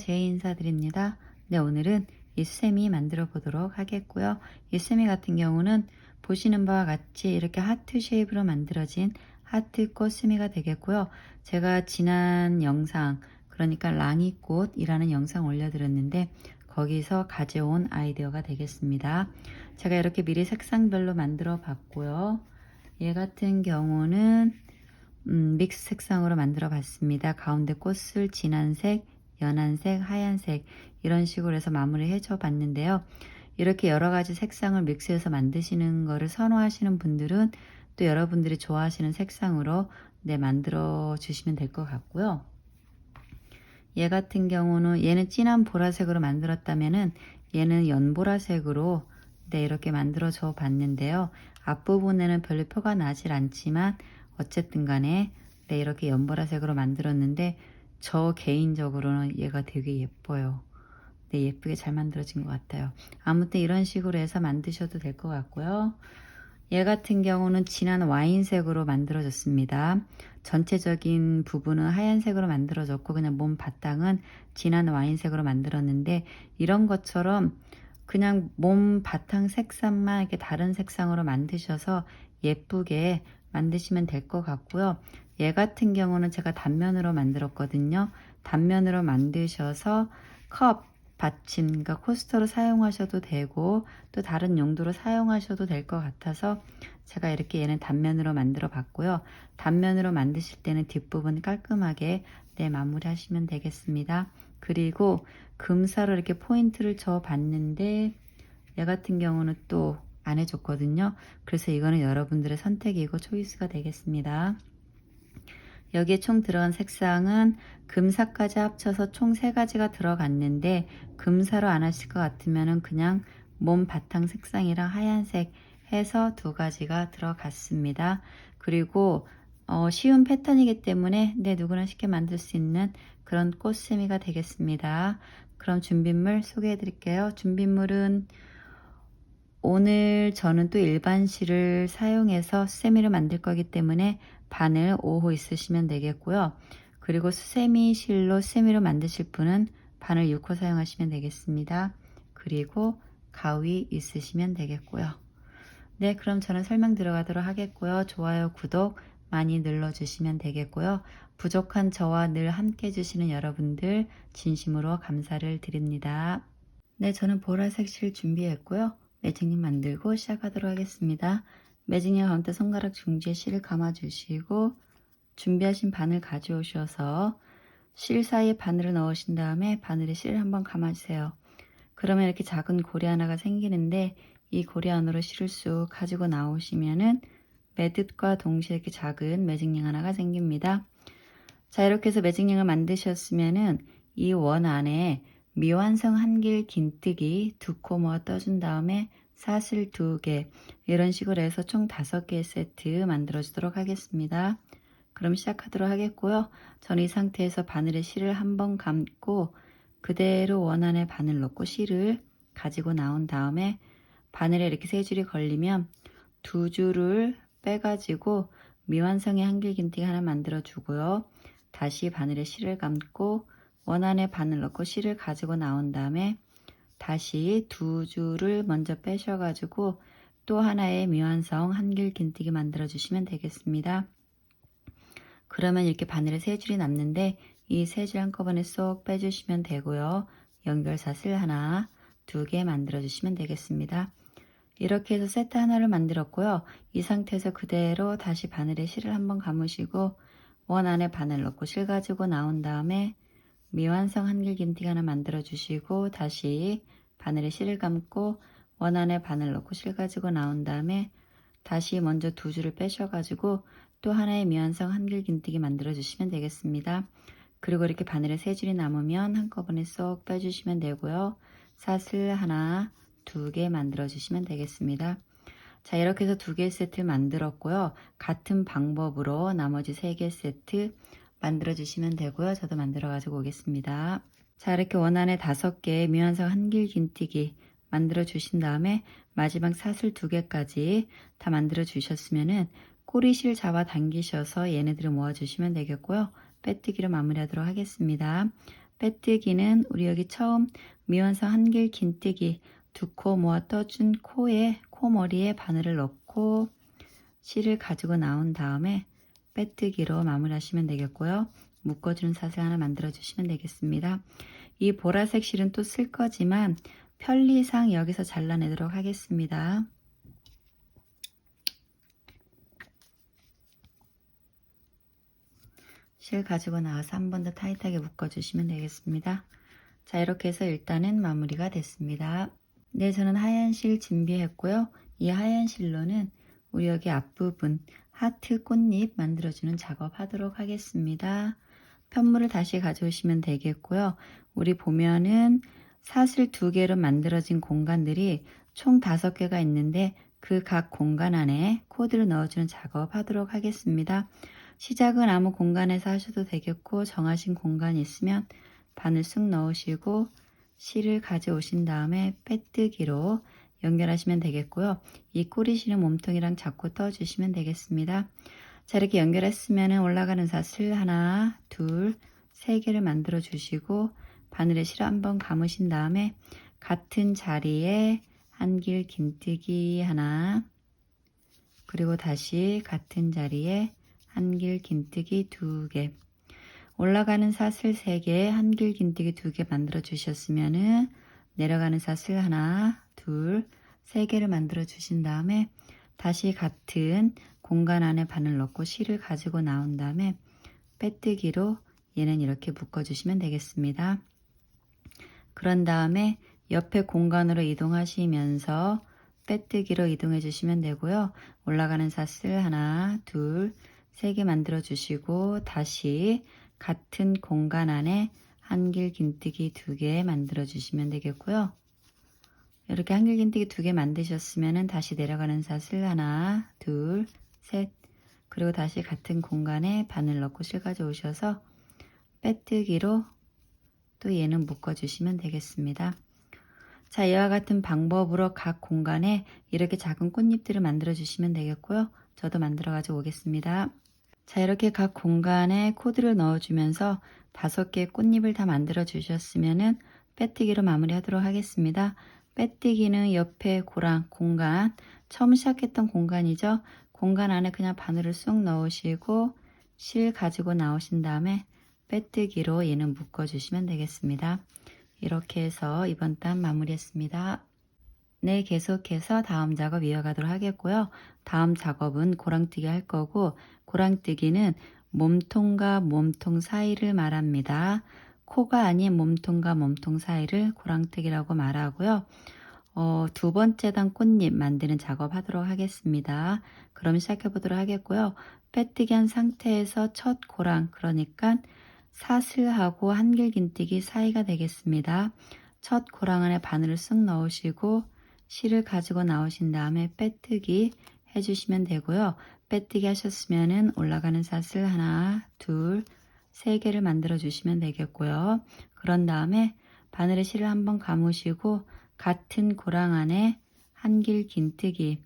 제 인사드립니다. 네, 오늘은 이 수세미 만들어 보도록 하겠고요. 이 수세미 같은 경우는 보시는 바와 같이 이렇게 하트 쉐입으로 만들어진 하트 꽃수미가 되겠고요. 제가 지난 영상, 그러니까 랑이꽃이라는 영상 올려드렸는데 거기서 가져온 아이디어가 되겠습니다. 제가 이렇게 미리 색상별로 만들어 봤고요. 얘 같은 경우는 믹스 색상으로 만들어 봤습니다. 가운데 꽃을 진한색, 연한색, 하얀색 이런 식으로 해서 마무리 해줘 봤는데요. 이렇게 여러 가지 색상을 믹스해서 만드시는 거를 선호하시는 분들은 또 여러분들이 좋아하시는 색상으로 만들어 주시면 될 것 같고요. 얘 같은 경우는 얘는 진한 보라색으로 만들었다면은 얘는 연보라색으로 이렇게 만들어 줘 봤는데요. 앞부분에는 별로 표가 나질 않지만 어쨌든 간에 이렇게 연보라색으로 만들었는데 저 개인적으로는 얘가 되게 예뻐요. 예쁘게 잘 만들어진 것 같아요. 아무튼 이런 식으로 해서 만드셔도 될 것 같고요. 얘 같은 경우는 진한 와인색으로 만들어졌습니다. 전체적인 부분은 하얀색으로 만들어졌고 그냥 몸 바탕은 진한 와인색으로 만들었는데 이런 것처럼 그냥 몸 바탕 색상만 이렇게 다른 색상으로 만드셔서 예쁘게 만드시면 될 것 같고요. 얘 같은 경우는 제가 단면으로 만들었거든요. 단면으로 만드셔서 컵, 받침, 그러니까 코스터로 사용하셔도 되고 또 다른 용도로 사용하셔도 될 것 같아서 제가 이렇게 얘는 단면으로 만들어 봤고요. 단면으로 만드실 때는 뒷부분 깔끔하게 마무리 하시면 되겠습니다. 그리고 금사로 이렇게 포인트를 줘 봤는데 얘 같은 경우는 또 안 해줬거든요. 그래서 이거는 여러분들의 선택이고 초이스가 되겠습니다. 여기에 총 들어간 색상은 금사까지 합쳐서 총 3가지가 들어갔는데 금사로 안 하실 것 같으면 그냥 몸 바탕 색상이랑 하얀색 해서 2가지가 들어갔습니다. 그리고 쉬운 패턴이기 때문에 누구나 쉽게 만들 수 있는 그런 꽃세미가 되겠습니다. 그럼 준비물 소개해 드릴게요. 준비물은 오늘 저는 또 일반 실을 사용해서 수세미를 만들 거기 때문에 바늘 5호 있으시면 되겠고요. 그리고 수세미 실로 수세미를 만드실 분은 바늘 6호 사용하시면 되겠습니다. 그리고 가위 있으시면 되겠고요. 네, 그럼 저는 설명 들어가도록 하겠고요. 좋아요, 구독 많이 눌러주시면 되겠고요. 부족한 저와 늘 함께 해주시는 여러분들 진심으로 감사를 드립니다. 네, 저는 보라색 실 준비했고요. 매직링 만들고 시작하도록 하겠습니다. 매직링 가운데 손가락 중지에 실을 감아주시고 준비하신 바늘 가져오셔서 실 사이에 바늘을 넣으신 다음에 바늘에 실을 한번 감아주세요. 그러면 이렇게 작은 고리 하나가 생기는데 이 고리 안으로 실을 쑥 가지고 나오시면은 매듭과 동시에 이렇게 작은 매직링 하나가 생깁니다. 자, 이렇게 해서 매직링을 만드셨으면은 이 원 안에 미완성 한길 긴뜨기 2코 모아 떠준 다음에 사슬 2개 이런 식으로 해서 총 5개의 세트 만들어 주도록 하겠습니다. 그럼 시작하도록 하겠고요. 저는 이 상태에서 바늘에 실을 한번 감고 그대로 원 안에 바늘 넣고 실을 가지고 나온 다음에 바늘에 이렇게 3줄이 걸리면 2줄을 빼가지고 미완성의 한길 긴뜨기 하나 만들어 주고요. 다시 바늘에 실을 감고 원 안에 바늘 넣고 실을 가지고 나온 다음에 다시 2줄을 먼저 빼셔가지고 또 하나의 미완성 한길 긴뜨기 만들어 주시면 되겠습니다. 그러면 이렇게 바늘에 3줄이 남는데 이 3줄 한꺼번에 쏙 빼주시면 되고요. 연결사슬 하나, 2개 만들어 주시면 되겠습니다. 이렇게 해서 세트 하나를 만들었고요. 이 상태에서 그대로 다시 바늘에 실을 한번 감으시고 원 안에 바늘 넣고 실 가지고 나온 다음에 미완성 한길 긴뜨기 하나 만들어 주시고 다시 바늘에 실을 감고 원 안에 바늘 넣고 실 가지고 나온 다음에 다시 먼저 2줄을 빼셔가지고 또 하나의 미완성 한길 긴뜨기 만들어 주시면 되겠습니다. 그리고 이렇게 바늘에 3줄이 남으면 한꺼번에 쏙 빼주시면 되고요. 사슬 하나, 2개 만들어 주시면 되겠습니다. 자, 이렇게 해서 2개의 세트를 만들었고요. 같은 방법으로 나머지 3개 세트 만들어 주시면 되고요. 저도 만들어 가지고 오겠습니다. 자, 이렇게 원안에 5개의 미완성 한길 긴뜨기 만들어 주신 다음에 마지막 사슬 2개까지 다 만들어 주셨으면은 꼬리실 잡아 당기셔서 얘네들을 모아 주시면 되겠고요. 빼뜨기로 마무리하도록 하겠습니다. 빼뜨기는 우리 여기 처음 미완성 한길 긴뜨기 두 코 모아 떠준 코에 코머리에 바늘을 넣고 실을 가지고 나온 다음에 빼뜨기로 마무리하시면 되겠고요. 묶어주는 사슬 하나 만들어 주시면 되겠습니다. 이 보라색 실은 또 쓸 거지만 편리상 여기서 잘라내도록 하겠습니다. 실 가지고 나와서 한 번 더 타이트하게 묶어주시면 되겠습니다. 자, 이렇게 해서 일단은 마무리가 됐습니다. 네, 저는 하얀 실 준비했고요. 이 하얀 실로는 우리 여기 앞부분 하트 꽃잎 만들어주는 작업 하도록 하겠습니다. 편물을 다시 가져오시면 되겠고요. 우리 보면은 사슬 2개로 만들어진 공간들이 총 5개가 있는데 그 각 공간 안에 코드를 넣어주는 작업 하도록 하겠습니다. 시작은 아무 공간에서 하셔도 되겠고 정하신 공간이 있으면 바늘 쑥 넣으시고 실을 가져오신 다음에 빼뜨기로 연결하시면 되겠고요. 이 꼬리실은 몸통이랑 잡고 떠주시면 되겠습니다. 자, 이렇게 연결했으면 올라가는 사슬 하나, 둘, 3개를 만들어 주시고 바늘에 실을 한번 감으신 다음에 같은 자리에 한길 긴뜨기 하나, 그리고 다시 같은 자리에 한길 긴뜨기 2개, 올라가는 사슬 3개, 한길 긴뜨기 2개 만들어 주셨으면은 내려가는 사슬 하나, 둘, 3개를 만들어 주신 다음에 다시 같은 공간 안에 바늘 넣고 실을 가지고 나온 다음에 빼뜨기로 얘는 이렇게 묶어 주시면 되겠습니다. 그런 다음에 옆에 공간으로 이동하시면서 빼뜨기로 이동해 주시면 되고요. 올라가는 사슬 하나, 둘, 3개 만들어 주시고 다시 같은 공간 안에 한길 긴뜨기 2개 만들어 주시면 되겠고요. 이렇게 한길 긴뜨기 2개 만드셨으면 다시 내려가는 사슬 하나, 둘, 셋, 그리고 다시 같은 공간에 바늘 넣고 실 가져오셔서 빼뜨기로 또 얘는 묶어 주시면 되겠습니다. 자, 이와 같은 방법으로 각 공간에 이렇게 작은 꽃잎들을 만들어 주시면 되겠고요. 저도 만들어 가지고 오겠습니다. 자, 이렇게 각 공간에 코드를 넣어주면서 5개의 꽃잎을 다 만들어 주셨으면은 빼뜨기로 마무리하도록 하겠습니다. 빼뜨기는 옆에 고랑 공간, 처음 시작했던 공간이죠. 공간 안에 그냥 바늘을 쑥 넣으시고 실 가지고 나오신 다음에 빼뜨기로 얘는 묶어 주시면 되겠습니다. 이렇게 해서 이번 단 마무리했습니다. 네, 계속해서 다음 작업 이어가도록 하겠고요. 다음 작업은 고랑뜨기 할 거고, 고랑뜨기는 몸통과 몸통 사이를 말합니다. 코가 아닌 몸통과 몸통 사이를 고랑뜨기라고 말하고요. 2번째 단 꽃잎 만드는 작업 하도록 하겠습니다. 그럼 시작해 보도록 하겠고요. 빼뜨기 한 상태에서 첫 고랑, 그러니까 사슬하고 한길 긴뜨기 사이가 되겠습니다. 첫 고랑 안에 바늘을 쑥 넣으시고 실을 가지고 나오신 다음에 빼뜨기 해주시면 되고요. 빼뜨기 하셨으면은 올라가는 사슬 하나, 둘, 3개를 만들어 주시면 되겠고요. 그런 다음에 바늘에 실을 한번 감으시고 같은 고랑 안에 한길 긴뜨기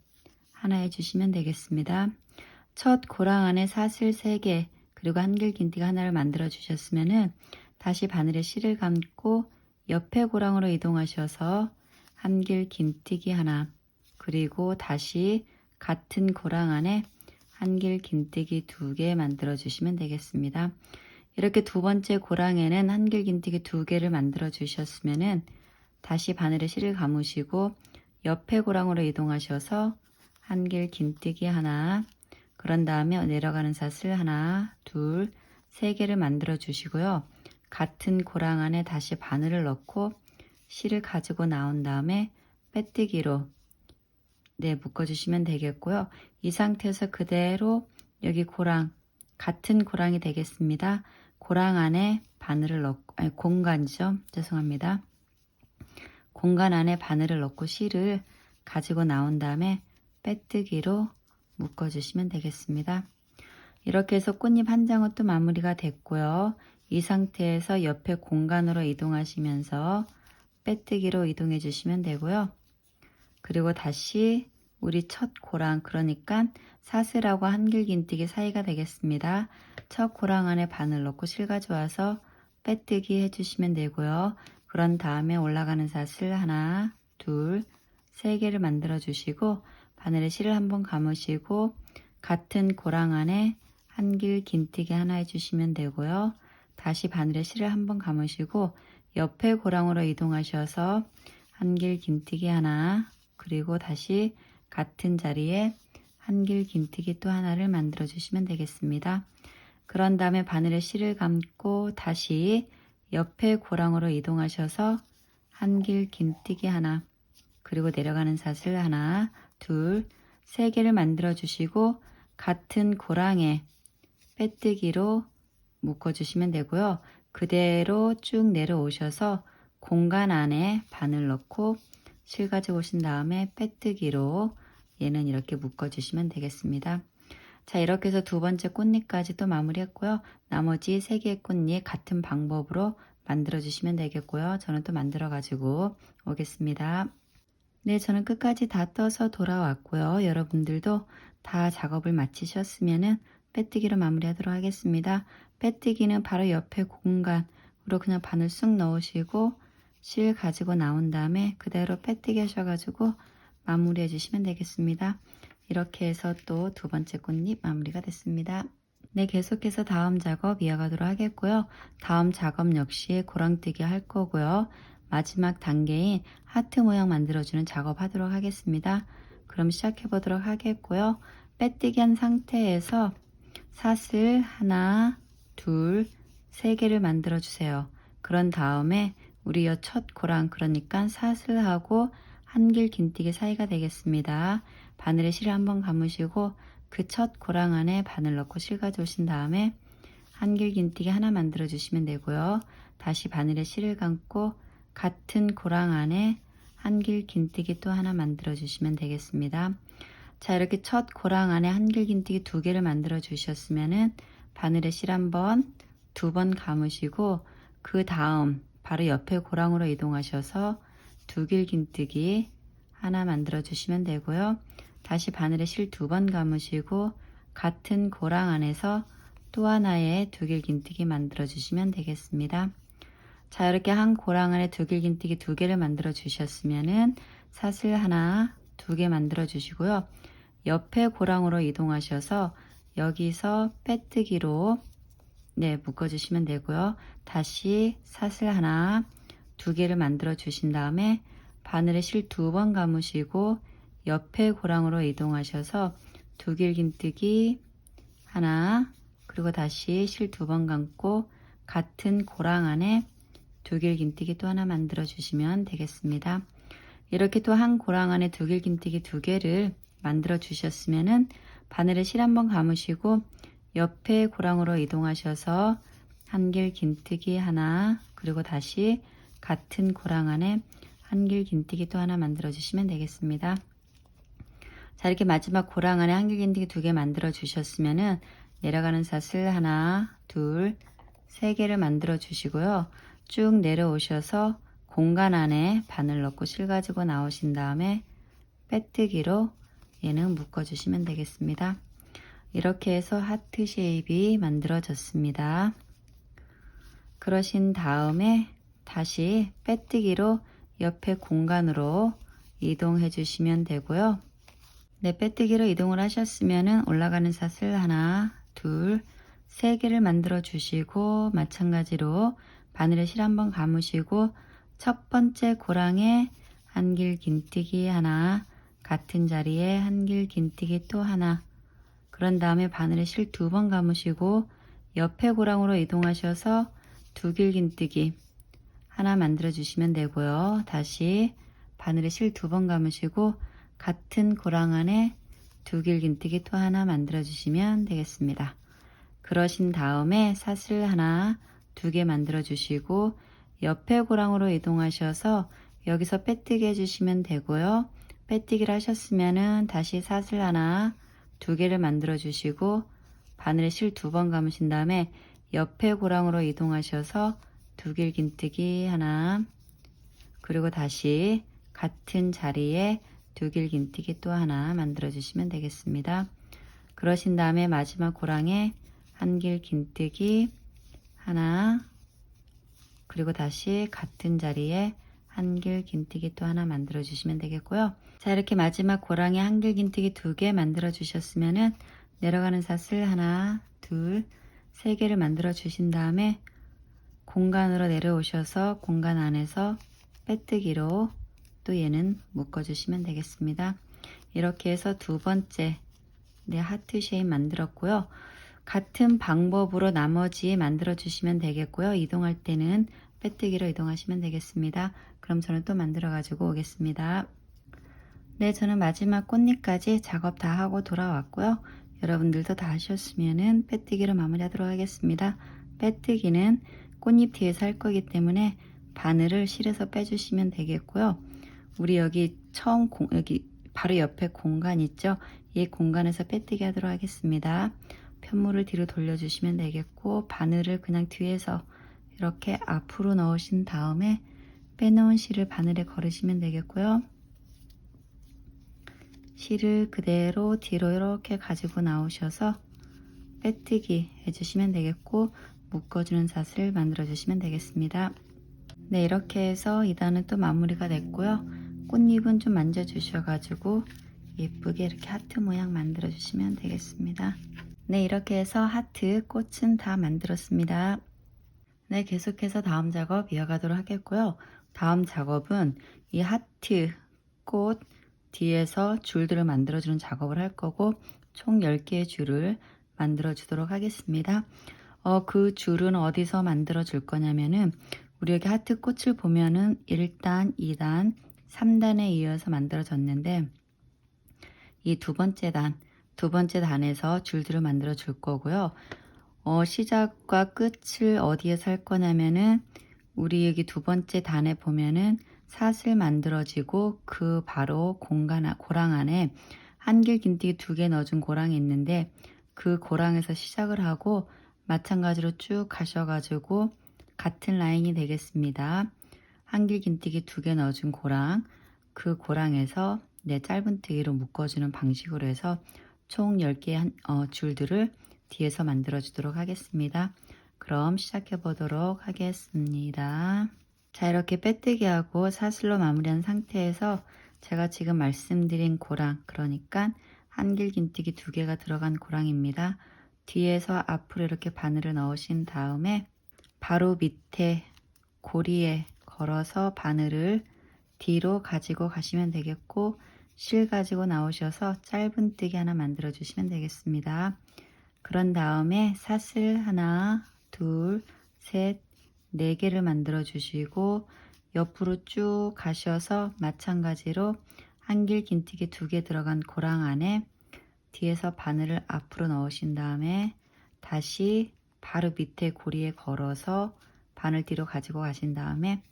하나 해주시면 되겠습니다. 첫 고랑 안에 사슬 3개 그리고 한길 긴뜨기 하나를 만들어 주셨으면은 다시 바늘에 실을 감고 옆에 고랑으로 이동하셔서 한길 긴뜨기 하나, 그리고 다시 같은 고랑 안에 한길 긴뜨기 2개 만들어 주시면 되겠습니다. 이렇게 2번째 고랑에는 한길 긴뜨기 2개를 만들어 주셨으면은 다시 바늘에 실을 감으시고 옆에 고랑으로 이동하셔서 한길 긴뜨기 하나, 그런 다음에 내려가는 사슬 하나, 둘, 3개를 만들어 주시고요. 같은 고랑 안에 다시 바늘을 넣고 실을 가지고 나온 다음에 빼뜨기로 묶어주시면 되겠고요. 이 상태에서 그대로 여기 고랑, 같은 고랑이 되겠습니다. 고랑 안에 바늘을 넣고, 공간이죠. 죄송합니다. 공간 안에 바늘을 넣고 실을 가지고 나온 다음에 빼뜨기로 묶어주시면 되겠습니다. 이렇게 해서 꽃잎 한 장은 또 마무리가 됐고요. 이 상태에서 옆에 공간으로 이동하시면서 빼뜨기로 이동해 주시면 되고요. 그리고 다시 우리 첫 고랑, 그러니까 사슬하고 한길 긴뜨기 사이가 되겠습니다. 첫 고랑 안에 바늘 넣고 실 가져와서 빼뜨기 해주시면 되고요. 그런 다음에 올라가는 사슬 하나, 둘, 세 개를 만들어 주시고 바늘에 실을 한번 감으시고 같은 고랑 안에 한길 긴뜨기 하나 해주시면 되고요. 다시 바늘에 실을 한번 감으시고 옆에 고랑으로 이동하셔서 한길 긴뜨기 하나, 그리고 다시 같은 자리에 한길 긴뜨기 또 하나를 만들어 주시면 되겠습니다. 그런 다음에 바늘에 실을 감고 다시 옆에 고랑으로 이동하셔서 한길 긴뜨기 하나, 그리고 내려가는 사슬 하나, 둘, 세 개를 만들어 주시고 같은 고랑에 빼뜨기로 묶어 주시면 되고요. 그대로 쭉 내려오셔서 공간 안에 바늘 넣고 실 가지고 오신 다음에 빼뜨기로 얘는 이렇게 묶어 주시면 되겠습니다. 자, 이렇게 해서 두 번째 꽃잎까지 또 마무리했고요. 나머지 세 개의 꽃잎 같은 방법으로 만들어 주시면 되겠고요. 저는 또 만들어 가지고 오겠습니다. 네, 저는 끝까지 다 떠서 돌아왔고요. 여러분들도 다 작업을 마치셨으면은 빼뜨기로 마무리하도록 하겠습니다. 빼뜨기는 바로 옆에 공간으로 그냥 바늘 쑥 넣으시고 실 가지고 나온 다음에 그대로 빼뜨기 하셔가지고 마무리해 주시면 되겠습니다. 이렇게 해서 또 두 번째 꽃잎 마무리가 됐습니다. 네, 계속해서 다음 작업 이어가도록 하겠고요. 다음 작업 역시 고랑뜨기 할 거고요. 마지막 단계인 하트 모양 만들어주는 작업 하도록 하겠습니다. 그럼 시작해 보도록 하겠고요. 빼뜨기 한 상태에서 사슬 하나, 둘, 세 개를 만들어 주세요. 그런 다음에 우리 첫 고랑, 그러니까 사슬하고 한길 긴뜨기 사이가 되겠습니다. 바늘에 실을 한번 감으시고 그 첫 고랑 안에 바늘 넣고 실 가져오신 다음에 한길 긴뜨기 하나 만들어 주시면 되고요. 다시 바늘에 실을 감고 같은 고랑 안에 한길 긴뜨기 또 하나 만들어 주시면 되겠습니다. 자, 이렇게 첫 고랑 안에 한길 긴뜨기 두 개를 만들어 주셨으면은 바늘에 실 한번, 두 번 감으시고 그 다음 바로 옆에 고랑으로 이동하셔서 두 길 긴뜨기 하나 만들어 주시면 되고요. 다시 바늘에 실 두 번 감으시고 같은 고랑 안에서 또 하나의 두 길 긴뜨기 만들어 주시면 되겠습니다. 자, 이렇게 한 고랑 안에 두 길 긴뜨기 두 개를 만들어 주셨으면은 사슬 하나, 두 개 만들어 주시고요. 옆에 고랑으로 이동하셔서 여기서 빼뜨기로 묶어 주시면 되고요. 다시 사슬 하나, 두 개를 만들어 주신 다음에 바늘에 실 두 번 감으시고 옆에 고랑으로 이동하셔서 두 길 긴뜨기 하나, 그리고 다시 실 두 번 감고 같은 고랑 안에 두 길 긴뜨기 또 하나 만들어 주시면 되겠습니다. 이렇게 또 한 고랑 안에 두 길 긴뜨기 두 개를 만들어 주셨으면은 바늘에 실 한번 감으시고 옆에 고랑으로 이동하셔서 한길 긴뜨기 하나, 그리고 다시 같은 고랑 안에 한길 긴뜨기 또 하나 만들어 주시면 되겠습니다. 자, 이렇게 마지막 고랑 안에 한길 긴뜨기 두 개 만들어 주셨으면은 내려가는 사슬 하나, 둘, 세 개를 만들어 주시고요. 쭉 내려오셔서 공간 안에 바늘 넣고 실 가지고 나오신 다음에 빼뜨기로 얘는 묶어 주시면 되겠습니다. 이렇게 해서 하트 쉐입이 만들어졌습니다. 그러신 다음에 다시 빼뜨기로 옆에 공간으로 이동해 주시면 되고요. 네, 빼뜨기로 이동을 하셨으면 올라가는 사슬 하나, 둘, 세 개를 만들어 주시고 마찬가지로 바늘에 실 한번 감으시고 첫 번째 고랑에 한길 긴뜨기 하나, 같은 자리에 한길 긴뜨기 또 하나, 그런 다음에 바늘에 실 두 번 감으시고 옆에 고랑으로 이동하셔서 두 길 긴뜨기 하나 만들어 주시면 되고요. 다시 바늘에 실 두 번 감으시고 같은 고랑 안에 두 길 긴뜨기 또 하나 만들어 주시면 되겠습니다. 그러신 다음에 사슬 하나, 두 개 만들어 주시고 옆에 고랑으로 이동하셔서 여기서 빼뜨기 해주시면 되고요. 빼뜨기를 하셨으면은 다시 사슬 하나, 두 개를 만들어 주시고 바늘에 실 두 번 감으신 다음에 옆에 고랑으로 이동하셔서 두 길 긴뜨기 하나, 그리고 다시 같은 자리에 두 길 긴뜨기 또 하나 만들어 주시면 되겠습니다. 그러신 다음에 마지막 고랑에 한 길 긴뜨기 하나, 그리고 다시 같은 자리에 한길 긴뜨기 또 하나 만들어 주시면 되겠고요. 자, 이렇게 마지막 고랑에 한길 긴뜨기 2개 만들어 주셨으면은 내려가는 사슬 하나, 둘, 3개를 만들어 주신 다음에 공간으로 내려오셔서 공간 안에서 빼뜨기로 또 얘는 묶어 주시면 되겠습니다. 이렇게 해서 두 번째 하트 쉐입 만들었고요. 같은 방법으로 나머지 만들어 주시면 되겠고요. 이동할 때는 빼뜨기로 이동하시면 되겠습니다. 그럼 저는 또 만들어 가지고 오겠습니다. 네, 저는 마지막 꽃잎까지 작업 다 하고 돌아왔고요. 여러분들도 다 하셨으면은 빼뜨기로 마무리하도록 하겠습니다. 빼뜨기는 꽃잎 뒤에서 할 거기 때문에 바늘을 실에서 빼주시면 되겠고요. 우리 여기 여기 바로 옆에 공간 있죠? 이 공간에서 빼뜨기 하도록 하겠습니다. 편물을 뒤로 돌려주시면 되겠고, 바늘을 그냥 뒤에서 이렇게 앞으로 넣으신 다음에 빼놓은 실을 바늘에 걸으시면 되겠고요. 실을 그대로 뒤로 이렇게 가지고 나오셔서 빼뜨기 해주시면 되겠고, 묶어주는 사슬 만들어 주시면 되겠습니다. 네, 이렇게 해서 2단은 또 마무리가 됐고요. 꽃잎은 좀 만져 주셔가지고 예쁘게 이렇게 하트 모양 만들어 주시면 되겠습니다. 네, 이렇게 해서 하트 꽃은 다 만들었습니다. 네, 계속해서 다음 작업 이어가도록 하겠고요. 다음 작업은 이 하트 꽃 뒤에서 줄들을 만들어 주는 작업을 할 거고, 총 10개의 줄을 만들어 주도록 하겠습니다. 그 줄은 어디서 만들어 줄 거냐면은, 우리 여기 하트 꽃을 보면은 1단, 2단, 3단에 이어서 만들어졌는데, 이 두 번째 단에서 줄들을 만들어 줄 거고요. 시작과 끝을 어디에서 할 거냐면은, 우리 여기 두 번째 단에 보면은 사슬 만들어지고 그 바로 고랑 안에 한길 긴뜨기 2개 넣어준 고랑이 있는데, 그 고랑에서 시작을 하고 마찬가지로 쭉 가셔가지고 같은 라인이 되겠습니다. 한길 긴뜨기 2개 넣어준 고랑, 그 고랑에서 짧은뜨기로 묶어주는 방식으로 해서 총 10개의 줄들을 뒤에서 만들어 주도록 하겠습니다. 그럼 시작해 보도록 하겠습니다. 자, 이렇게 빼뜨기하고 사슬로 마무리한 상태에서 제가 지금 말씀드린 고랑, 그러니까 한길 긴뜨기 2개가 들어간 고랑입니다. 뒤에서 앞으로 이렇게 바늘을 넣으신 다음에 바로 밑에 고리에 걸어서 바늘을 뒤로 가지고 가시면 되겠고, 실 가지고 나오셔서 짧은뜨기 하나 만들어 주시면 되겠습니다. 그런 다음에 사슬 하나, 둘, 셋, 4개를 만들어 주시고 옆으로 쭉 가셔서 마찬가지로 한길 긴뜨기 2개 들어간 고랑 안에 뒤에서 바늘을 앞으로 넣으신 다음에 다시 바로 밑에 고리에 걸어서 바늘 뒤로 가지고 가신 다음에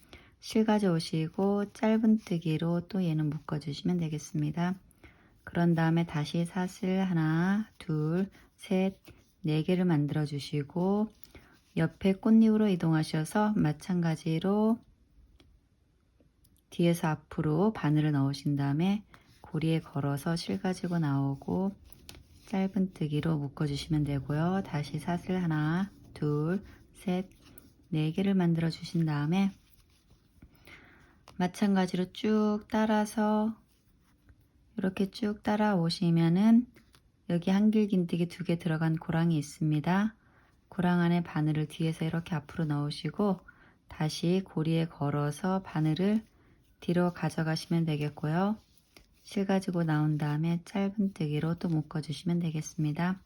실 가져오시고 짧은뜨기로 또 얘는 묶어 주시면 되겠습니다. 그런 다음에 다시 사슬 하나, 둘, 셋, 4개를 만들어 주시고 옆에 꽃잎으로 이동하셔서 마찬가지로 뒤에서 앞으로 바늘을 넣으신 다음에 고리에 걸어서 실 가지고 나오고 짧은뜨기로 묶어 주시면 되고요. 다시 사슬 하나, 둘, 셋, 4개를 만들어 주신 다음에 마찬가지로 쭉 따라서 이렇게 쭉 따라오시면은 여기 한길 긴뜨기 2개 들어간 고랑이 있습니다. 고랑 안에 바늘을 뒤에서 이렇게 앞으로 넣으시고 다시 고리에 걸어서 바늘을 뒤로 가져가시면 되겠고요. 실 가지고 나온 다음에 짧은뜨기로 또 묶어 주시면 되겠습니다.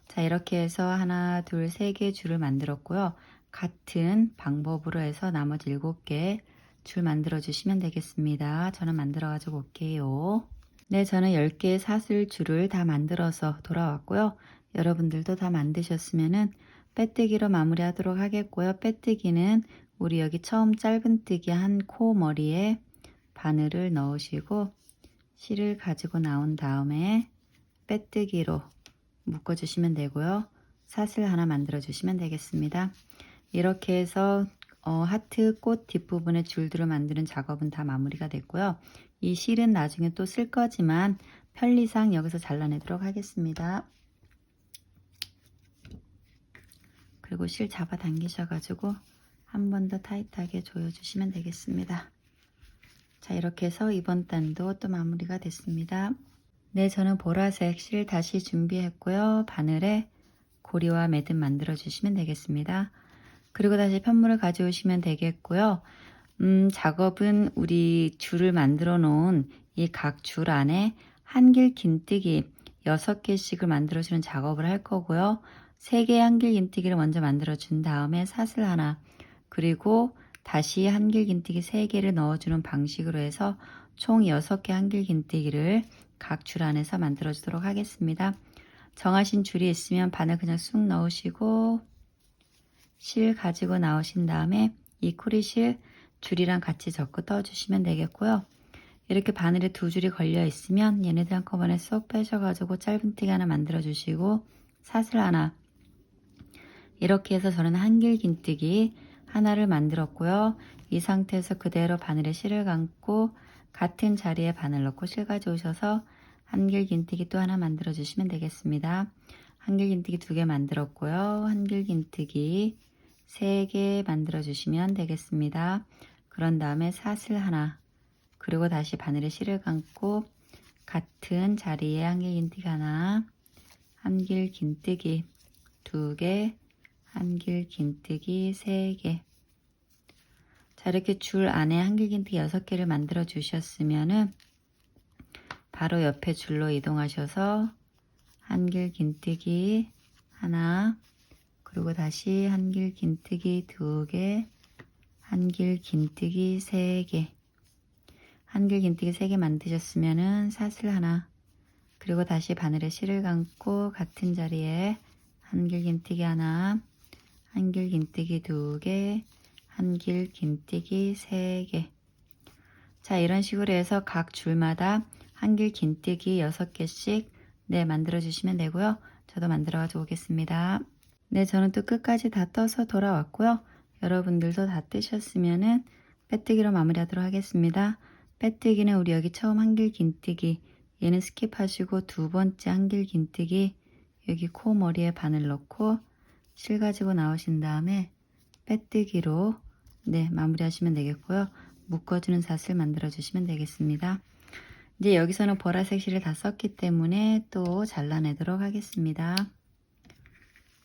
자, 이렇게 해서 하나, 둘, 3개 줄을 만들었고요. 같은 방법으로 해서 나머지 7개 줄 만들어 주시면 되겠습니다. 저는 만들어 가지고 올게요. 네, 저는 10개의 사슬 줄을 다 만들어서 돌아왔고요. 여러분들도 다 만드셨으면은 빼뜨기로 마무리 하도록 하겠고요. 빼뜨기는 우리 여기 처음 짧은뜨기 한 코 머리에 바늘을 넣으시고 실을 가지고 나온 다음에 빼뜨기로 묶어 주시면 되고요. 사슬 하나 만들어 주시면 되겠습니다. 이렇게 해서 하트 꽃 뒷부분에 줄들을 만드는 작업은 다 마무리가 됐고요. 이 실은 나중에 또 쓸 거지만 편리상 여기서 잘라내도록 하겠습니다. 그리고 실 잡아 당기셔 가지고 한 번 더 타이트하게 조여주시면 되겠습니다. 자, 이렇게 해서 이번 단도 또 마무리가 됐습니다. 네, 저는 보라색 실 다시 준비했고요. 바늘에 고리와 매듭 만들어 주시면 되겠습니다. 그리고 다시 편물을 가져오시면 되겠고요. 작업은 우리 줄을 만들어 놓은 이 각 줄 안에 한길 긴뜨기 6개씩을 만들어 주는 작업을 할 거고요. 3개의 한길 긴뜨기를 먼저 만들어 준 다음에 사슬 하나, 그리고 다시 한길 긴뜨기 3개를 넣어주는 방식으로 해서 총 6개 한길 긴뜨기를 각 줄 안에서 만들어 주도록 하겠습니다. 정하신 줄이 있으면 바늘 그냥 쑥 넣으시고 실 가지고 나오신 다음에 이 코리실 줄이랑 같이 접고 떠주시면 되겠고요. 이렇게 바늘에 2줄이 걸려 있으면 얘네들 한꺼번에 쏙 빼셔가지고 짧은뜨기 하나 만들어 주시고 사슬 하나, 이렇게 해서 저는 한길 긴뜨기 하나를 만들었고요. 이 상태에서 그대로 바늘에 실을 감고 같은 자리에 바늘 넣고 실 가져오셔서 한길 긴뜨기 또 하나 만들어 주시면 되겠습니다. 한길 긴뜨기 2개 만들었고요. 한길 긴뜨기 3개 만들어 주시면 되겠습니다. 그런 다음에 사슬 하나, 그리고 다시 바늘에 실을 감고 같은 자리에 한길 긴뜨기 하나, 한길 긴뜨기 2개, 한길 긴뜨기 3개. 자, 이렇게 줄 안에 한길 긴뜨기 6개를 만들어 주셨으면은 바로 옆에 줄로 이동하셔서 한길 긴뜨기 하나, 그리고 다시 한길 긴뜨기 2개, 한길 긴뜨기 3개. 한길 긴뜨기 3개 만드셨으면은 사슬 하나, 그리고 다시 바늘에 실을 감고 같은 자리에 한길 긴뜨기 하나, 한길 긴뜨기 2개, 한길 긴뜨기 3개. 자, 이런 식으로 해서 각 줄마다 한길 긴뜨기 6개씩 만들어 주시면 되고요. 저도 만들어 가지고 오겠습니다. 네, 저는 또 끝까지 다 떠서 돌아왔고요. 여러분들도 다 뜨셨으면은 빼뜨기로 마무리하도록 하겠습니다. 빼뜨기는 우리 여기 처음 한길 긴뜨기, 얘는 스킵하시고 2번째 한길 긴뜨기 여기 코 머리에 바늘 넣고 실 가지고 나오신 다음에 빼뜨기로 마무리 하시면 되겠고요. 묶어주는 사슬 만들어 주시면 되겠습니다. 이제 여기서는 보라색 실을 다 썼기 때문에 또 잘라내도록 하겠습니다.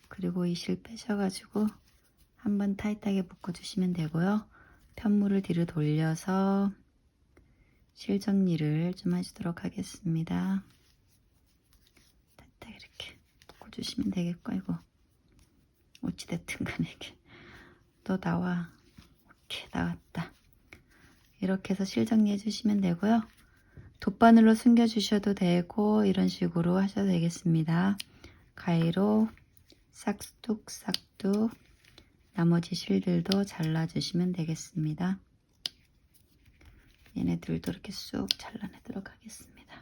그리고 이 실 빼셔가지고 한번 타이트하게 묶어주시면 되고요. 편물을 뒤로 돌려서 실 정리를 좀 해주도록 하겠습니다. 타이트하게 이렇게 묶어주시면 되겠고, 이거 어찌됐든 간에 이렇게 또 나와. 이렇게 나왔다. 이렇게 해서 실 정리해 주시면 되고요. 돗바늘로 숨겨 주셔도 되고 이런 식으로 하셔도 되겠습니다. 가위로 싹둑 나머지 실들도 잘라주시면 되겠습니다. 얘네들도 이렇게 쑥 잘라내도록 하겠습니다.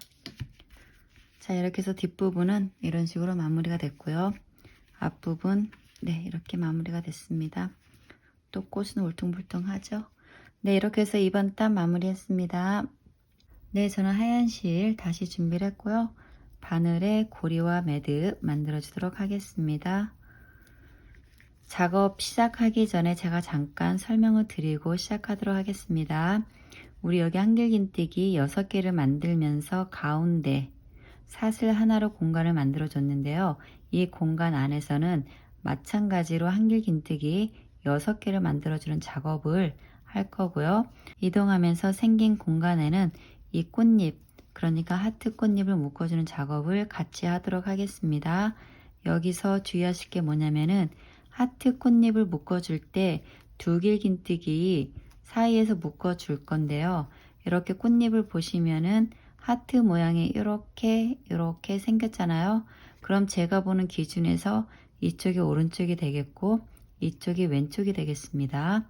자, 이렇게 해서 뒷부분은 이런 식으로 마무리가 됐고요. 앞부분 이렇게 마무리가 됐습니다. 또 꽃은 울퉁불퉁하죠. 이렇게 해서 이번 단 마무리했습니다. 저는 하얀 실 다시 준비를 했고요. 바늘에 고리와 매듭 만들어 주도록 하겠습니다. 작업 시작하기 전에 제가 잠깐 설명을 드리고 시작하도록 하겠습니다. 우리 여기 한길 긴뜨기 6개를 만들면서 가운데 사슬 하나로 공간을 만들어 줬는데요. 이 공간 안에서는 마찬가지로 한길 긴뜨기 6개를 만들어 주는 작업을 할 거고요. 이동하면서 생긴 공간에는 이 꽃잎, 그러니까 하트 꽃잎을 묶어주는 작업을 같이 하도록 하겠습니다. 여기서 주의하실 게 뭐냐면은 하트 꽃잎을 묶어줄 때 2길 긴뜨기 사이에서 묶어줄 건데요. 이렇게 꽃잎을 보시면은 하트 모양이 이렇게 생겼잖아요. 그럼 제가 보는 기준에서 이쪽이 오른쪽이 되겠고 이쪽이 왼쪽이 되겠습니다.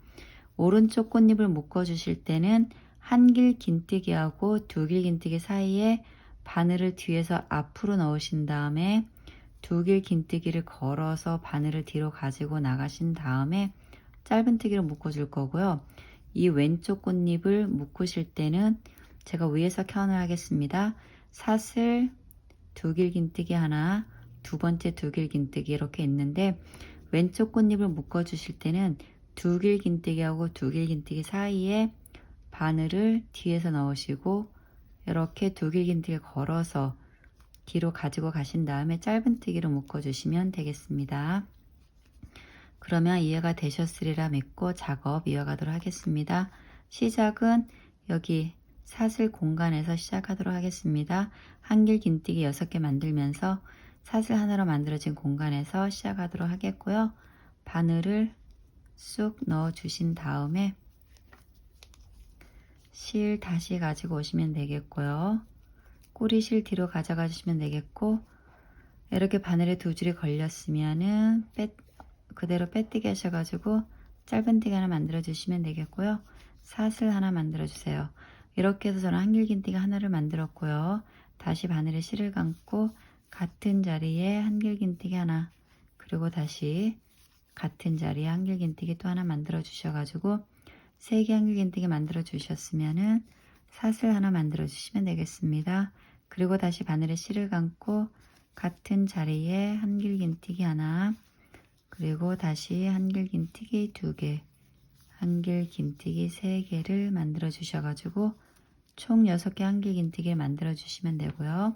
오른쪽 꽃잎을 묶어 주실 때는 한길 긴뜨기하고 2길 긴뜨기 사이에 바늘을 뒤에서 앞으로 넣으신 다음에 2길 긴뜨기를 걸어서 바늘을 뒤로 가지고 나가신 다음에 짧은뜨기로 묶어 줄 거고요. 이 왼쪽 꽃잎을 묶으실 때는 제가 위에서 카운을 하겠습니다. 사슬 2길 긴뜨기 하나, 2번째 2길 긴뜨기 이렇게 있는데 왼쪽 꽃잎을 묶어 주실 때는 두 길긴뜨기하고 두 길긴뜨기 사이에 바늘을 뒤에서 넣으시고 이렇게 두 길긴뜨기 걸어서 뒤로 가지고 가신 다음에 짧은뜨기로 묶어주시면 되겠습니다. 그러면 이해가 되셨으리라 믿고 작업 이어가도록 하겠습니다. 시작은 여기 사슬 공간에서 시작하도록 하겠습니다. 한길긴뜨기 6개 만들면서 사슬 하나로 만들어진 공간에서 시작하도록 하겠고요. 바늘을 쑥 넣어 주신 다음에 실 다시 가지고 오시면 되겠고요. 꼬리실 뒤로 가져가 주시면 되겠고, 이렇게 바늘에 두 줄이 걸렸으면은 그대로 빼뜨기 하셔가지고 짧은뜨기 하나 만들어 주시면 되겠고요. 사슬 하나 만들어 주세요. 이렇게 해서 저는 한길긴뜨기 하나를 만들었고요. 다시 바늘에 실을 감고 같은 자리에 한길긴뜨기 하나, 그리고 다시 같은 자리에 한길긴뜨기 또 하나 만들어 주셔가지고 3개 한길긴뜨기 만들어 주셨으면은 사슬 하나 만들어 주시면 되겠습니다. 그리고 다시 바늘에 실을 감고 같은 자리에 한길긴뜨기 하나, 그리고 다시 한길긴뜨기 2개, 한길긴뜨기 3개를 만들어 주셔가지고 총 6개 한길긴뜨기를 만들어 주시면 되고요.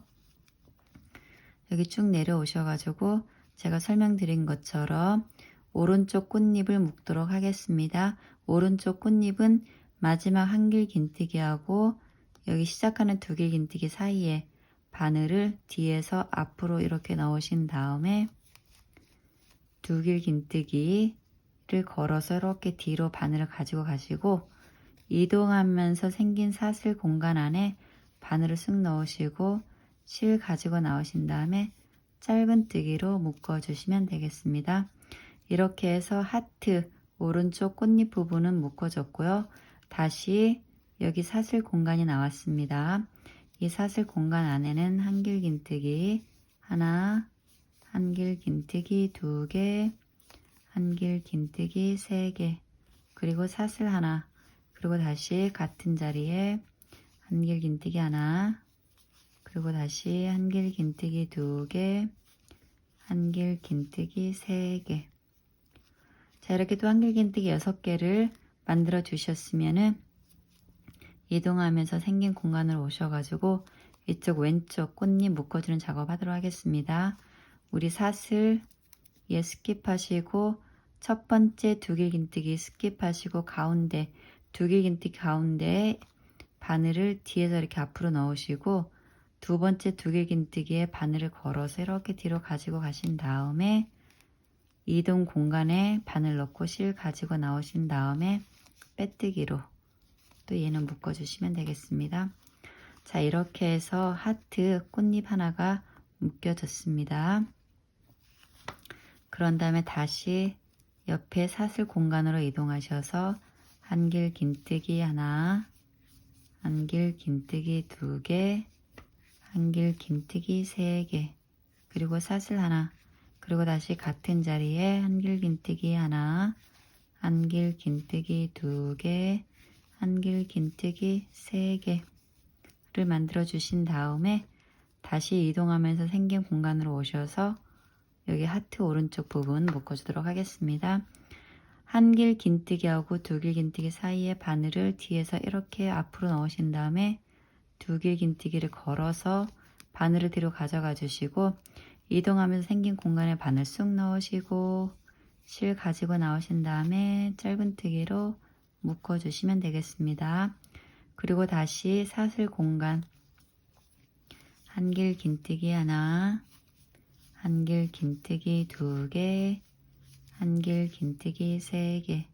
여기 쭉 내려오셔가지고 제가 설명드린 것처럼 오른쪽 꽃잎을 묶도록 하겠습니다. 오른쪽 꽃잎은 마지막 한길긴뜨기하고 여기 시작하는 두 길긴뜨기 사이에 바늘을 뒤에서 앞으로 이렇게 넣으신 다음에 두 길긴뜨기를 걸어서 이렇게 뒤로 바늘을 가지고 가시고 이동하면서 생긴 사슬 공간 안에 바늘을 쓱 넣으시고 실 가지고 나오신 다음에 짧은뜨기로 묶어주시면 되겠습니다. 이렇게 해서 하트 오른쪽 꽃잎 부분은 묶어줬고요. 다시 여기 사슬 공간이 나왔습니다. 이 사슬 공간 안에는 한길긴뜨기 하나, 한길긴뜨기 2개, 한길긴뜨기 3개, 그리고 사슬 하나, 그리고 다시 같은 자리에 한길긴뜨기 하나, 그리고 다시 한길긴뜨기 2개, 한길긴뜨기 3개. 자, 이렇게 또 한길긴뜨기 6개를 만들어 주셨으면은 이동하면서 생긴 공간으로 오셔가지고 이쪽 왼쪽 꽃잎 묶어주는 작업 하도록 하겠습니다. 우리 사슬 얘 스킵하시고 첫 번째 두 길긴뜨기 스킵하시고 가운데 두 길긴뜨기 가운데 바늘을 뒤에서 이렇게 앞으로 넣으시고 두 번째 두 길긴뜨기에 바늘을 걸어서 이렇게 뒤로 가지고 가신 다음에 이동 공간에 바늘 넣고 실 가지고 나오신 다음에 빼뜨기로 또 얘는 묶어주시면 되겠습니다. 자, 이렇게 해서 하트 꽃잎 하나가 묶여졌습니다. 그런 다음에 다시 옆에 사슬 공간으로 이동하셔서 한길긴뜨기 하나, 한길긴뜨기 2개, 한길긴뜨기 3개, 그리고 사슬 하나, 그리고 다시 같은 자리에 한길긴뜨기 하나, 한길긴뜨기 2개, 한길긴뜨기 3개를 만들어 주신 다음에 다시 이동하면서 생긴 공간으로 오셔서 여기 하트 오른쪽 부분 묶어주도록 하겠습니다. 한길긴뜨기하고 두 길긴뜨기 사이에 바늘을 뒤에서 이렇게 앞으로 넣으신 다음에 두 길긴뜨기를 걸어서 바늘을 뒤로 가져가 주시고 이동하면서 생긴 공간에 바늘 쑥 넣으시고 실 가지고 나오신 다음에 짧은뜨기로 묶어주시면 되겠습니다. 그리고 다시 사슬 공간 한길긴뜨기 하나, 한길긴뜨기 2개, 한길긴뜨기 3개,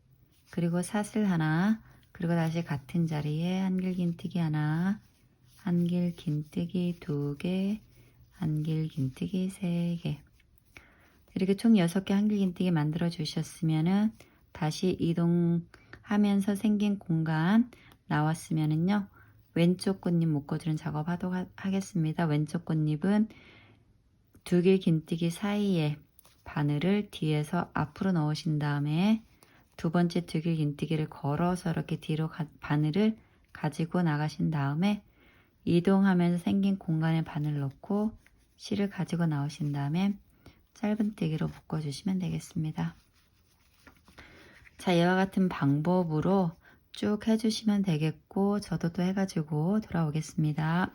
그리고 사슬 하나, 그리고 다시 같은 자리에 한길긴뜨기 하나, 한길긴뜨기 2개, 한길긴뜨기 3개. 이렇게 총 6개 한길긴뜨기 만들어 주셨으면은 다시 이동하면서 생긴 공간 나왔으면은요, 왼쪽 꽃잎 묶어주는 작업 하도록 하겠습니다. 왼쪽 꽃잎은 두 길긴뜨기 사이에 바늘을 뒤에서 앞으로 넣으신 다음에 두 번째 두 길긴뜨기를 걸어서 이렇게 뒤로 바늘을 가지고 나가신 다음에 이동하면서 생긴 공간에 바늘 넣고 실을 가지고 나오신 다음에 짧은뜨기로 묶어주시면 되겠습니다. 자, 이와 같은 방법으로 쭉 해주시면 되겠고, 저도 또 해가지고 돌아오겠습니다.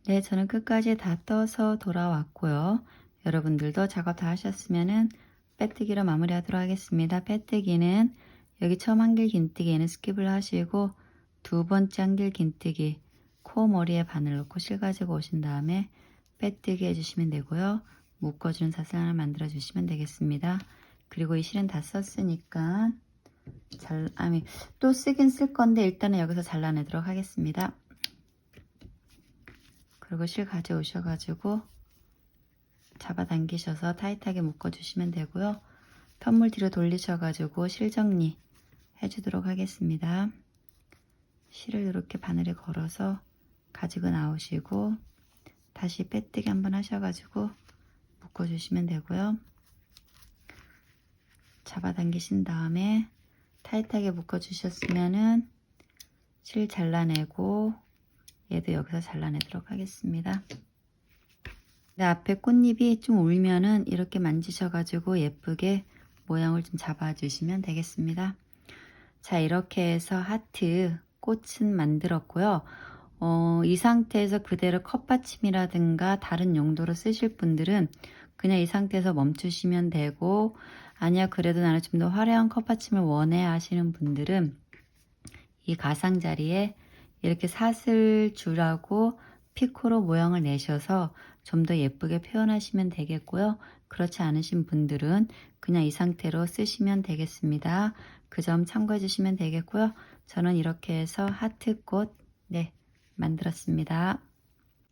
네, 저는 끝까지 다 떠서 돌아왔고요. 여러분들도 작업 다 하셨으면은 빼뜨기로 마무리하도록 하겠습니다. 빼뜨기는 여기 처음 한길 긴뜨기에는 스킵을 하시고, 두 번째 한길 긴뜨기 코 머리에 바늘 넣고 실 가지고 오신 다음에 빼뜨기 해주시면 되고요. 묶어주는 사슬 하나 만들어 주시면 되겠습니다. 그리고 이 실은 다 썼으니까 또 쓰긴 쓸 건데 일단은 여기서 잘라내도록 하겠습니다. 그리고 실 가져오셔가지고 잡아당기셔서 타이트하게 묶어주시면 되고요. 편물 뒤로 돌리셔가지고 실 정리 해주도록 하겠습니다. 실을 이렇게 바늘에 걸어서 가지고 나오시고 다시 빼뜨기 한번 하셔가지고 묶어주시면 되고요. 잡아당기신 다음에 타이트하게 묶어주셨으면은 실 잘라내고 얘도 여기서 잘라내도록 하겠습니다. 네, 앞에 꽃잎이 좀 울면은 이렇게 만지셔가지고 예쁘게 모양을 좀 잡아주시면 되겠습니다. 자, 이렇게 해서 하트 꽃은 만들었고요. 이 상태에서 그대로 컵받침이라든가 다른 용도로 쓰실 분들은 그냥 이 상태에서 멈추시면 되고, 아니야 그래도 나는 좀 더 화려한 컵받침을 원해 하시는 분들은 이 가상자리에 이렇게 사슬줄하고 피코로 모양을 내셔서 좀 더 예쁘게 표현하시면 되겠고요. 그렇지 않으신 분들은 그냥 이 상태로 쓰시면 되겠습니다. 그 점 참고해 주시면 되겠고요. 저는 이렇게 해서 하트꽃 만들었습니다.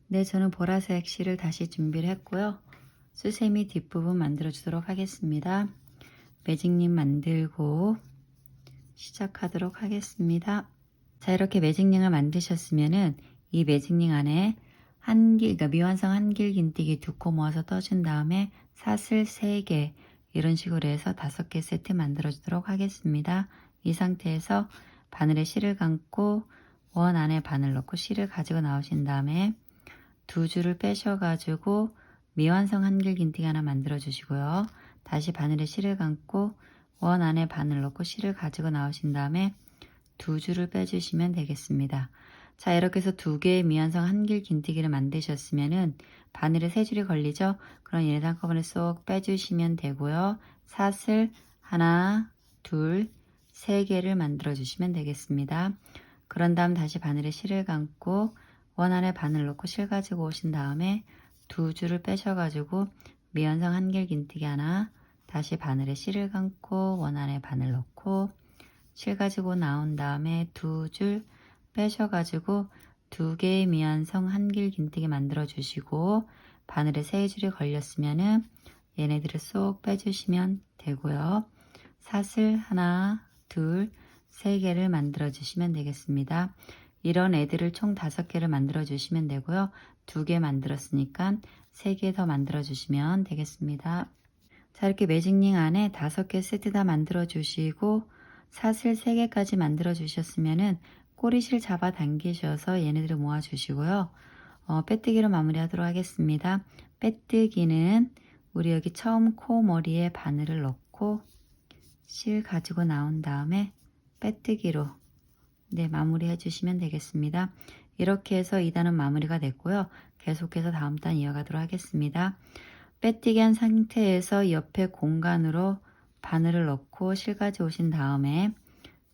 네, 저는 보라색 실을 다시 준비를 했고요. 수세미 뒷부분 만들어 주도록 하겠습니다. 매직링 만들고 시작하도록 하겠습니다. 자, 이렇게 매직링을 만드셨으면은 이 매직링 안에 그러니까 미완성 한길 긴뜨기 2코 모아서 떠준 다음에 사슬 3개 이런 식으로 해서 5개 세트 만들어 주도록 하겠습니다. 이 상태에서 바늘에 실을 감고 원 안에 바늘 넣고 실을 가지고 나오신 다음에 두 줄을 빼셔가지고 미완성 한길 긴뜨기 하나 만들어 주시고요. 다시 바늘에 실을 감고 원 안에 바늘 넣고 실을 가지고 나오신 다음에 두 줄을 빼주시면 되겠습니다. 자, 이렇게 해서 두 개의 미완성 한길 긴뜨기를 만드셨으면은 바늘에 3줄이 걸리죠? 그럼 얘네들 한꺼번에 쏙 빼주시면 되고요. 사슬 하나, 둘, 3개를 만들어 주시면 되겠습니다. 그런 다음 다시 바늘에 실을 감고 원 안에 바늘 넣고 실 가지고 오신 다음에 두 줄을 빼셔가지고 미완성 한길 긴뜨기 하나, 다시 바늘에 실을 감고 원 안에 바늘 넣고 실 가지고 나온 다음에 두 줄 빼셔가지고 2개의 미완성 한길 긴뜨기 만들어 주시고 바늘에 3줄이 걸렸으면은 얘네들을 쏙 빼주시면 되고요. 사슬 하나, 둘, 3개를 만들어 주시면 되겠습니다. 이런 애들을 총 5개를 만들어 주시면 되고요. 2개 만들었으니까 3개 더 만들어 주시면 되겠습니다. 자, 이렇게 매직링 안에 5개 세트 다 만들어 주시고 사슬 3개까지 만들어 주셨으면은 꼬리실 잡아 당기셔서 얘네들을 모아 주시고요. 빼뜨기로 마무리 하도록 하겠습니다. 빼뜨기는 우리 여기 처음 코 머리에 바늘을 넣고 실 가지고 나온 다음에 빼뜨기로 마무리 해주시면 되겠습니다. 이렇게 해서 2단은 마무리가 됐고요. 계속해서 다음 단 이어가도록 하겠습니다. 빼뜨기 한 상태에서 옆에 공간으로 바늘을 넣고 실 가져오신 다음에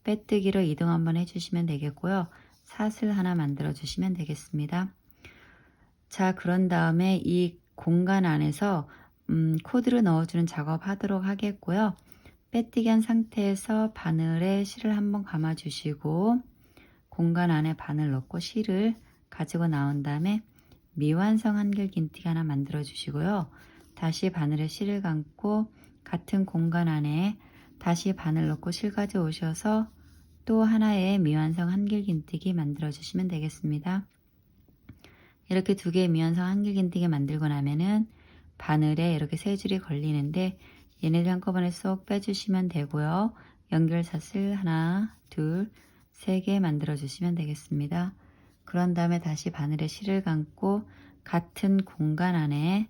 빼뜨기로 이동 한번 해주시면 되겠고요. 사슬 하나 만들어 주시면 되겠습니다. 자, 그런 다음에 이 공간 안에서 코드를 넣어주는 작업 하도록 하겠고요. 빼뜨기 한 상태에서 바늘에 실을 한번 감아 주시고 공간 안에 바늘 넣고 실을 가지고 나온 다음에 미완성 한길 긴뜨기 하나 만들어 주시고요. 다시 바늘에 실을 감고 같은 공간 안에 다시 바늘 넣고 실 가져오셔서 또 하나의 미완성 한길 긴뜨기 만들어 주시면 되겠습니다. 이렇게 2개의 미완성 한길 긴뜨기 만들고 나면은 바늘에 이렇게 3줄이 걸리는데 얘네들 한꺼번에 쏙 빼주시면 되고요. 연결 사슬 하나, 둘, 3개 만들어 주시면 되겠습니다. 그런 다음에 다시 바늘에 실을 감고 같은 공간 안에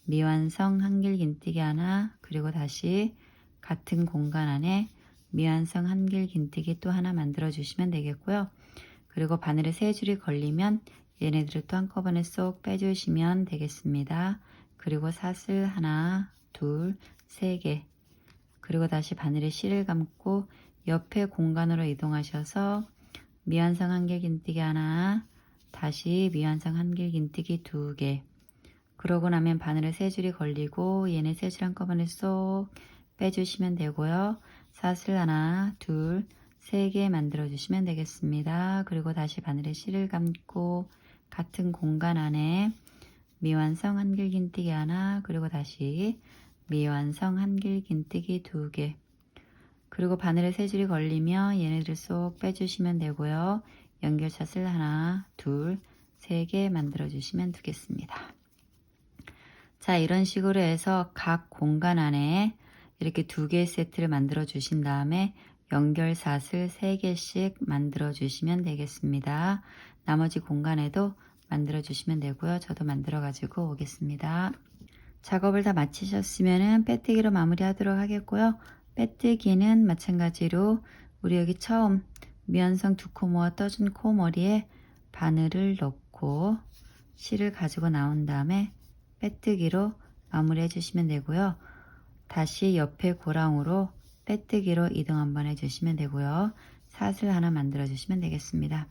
미완성 한길 긴뜨기 하나, 그리고 다시 같은 공간 안에 미완성 한길 긴뜨기 또 하나 만들어 주시면 되겠고요. 그리고 바늘에 3줄이 걸리면 얘네들을 또 한꺼번에 쏙 빼주시면 되겠습니다. 그리고 사슬 하나, 둘, 3개. 그리고 다시 바늘에 실을 감고 옆에 공간으로 이동하셔서 미완성 한길 긴뜨기 하나, 다시 미완성 한길 긴뜨기 2개. 그러고 나면 바늘에 3줄이 걸리고 얘네 3줄 한꺼번에 쏙 빼주시면 되고요. 사슬 하나, 둘, 3개 만들어 주시면 되겠습니다. 그리고 다시 바늘에 실을 감고 같은 공간 안에 미완성 한길 긴뜨기 하나, 그리고 다시 미완성 한길 긴뜨기 2개. 그리고 바늘에 3줄이 걸리면 얘네들 쏙 빼주시면 되고요. 연결샷을 하나, 둘, 3개 만들어 주시면 되겠습니다. 자, 이런 식으로 해서 각 공간 안에 이렇게 2개의 세트를 만들어 주신 다음에 연결샷을 3개씩 만들어 주시면 되겠습니다. 나머지 공간에도 만들어 주시면 되고요. 저도 만들어 가지고 오겠습니다. 작업을 다 마치셨으면 빼뜨기로 마무리 하도록 하겠고요. 빼뜨기는 마찬가지로 우리 여기 처음 미완성 2코 모아 떠준 코 머리에 바늘을 넣고 실을 가지고 나온 다음에 빼뜨기로 마무리 해주시면 되고요. 다시 옆에 고랑으로 빼뜨기로 이동 한번 해주시면 되고요. 사슬 하나 만들어 주시면 되겠습니다.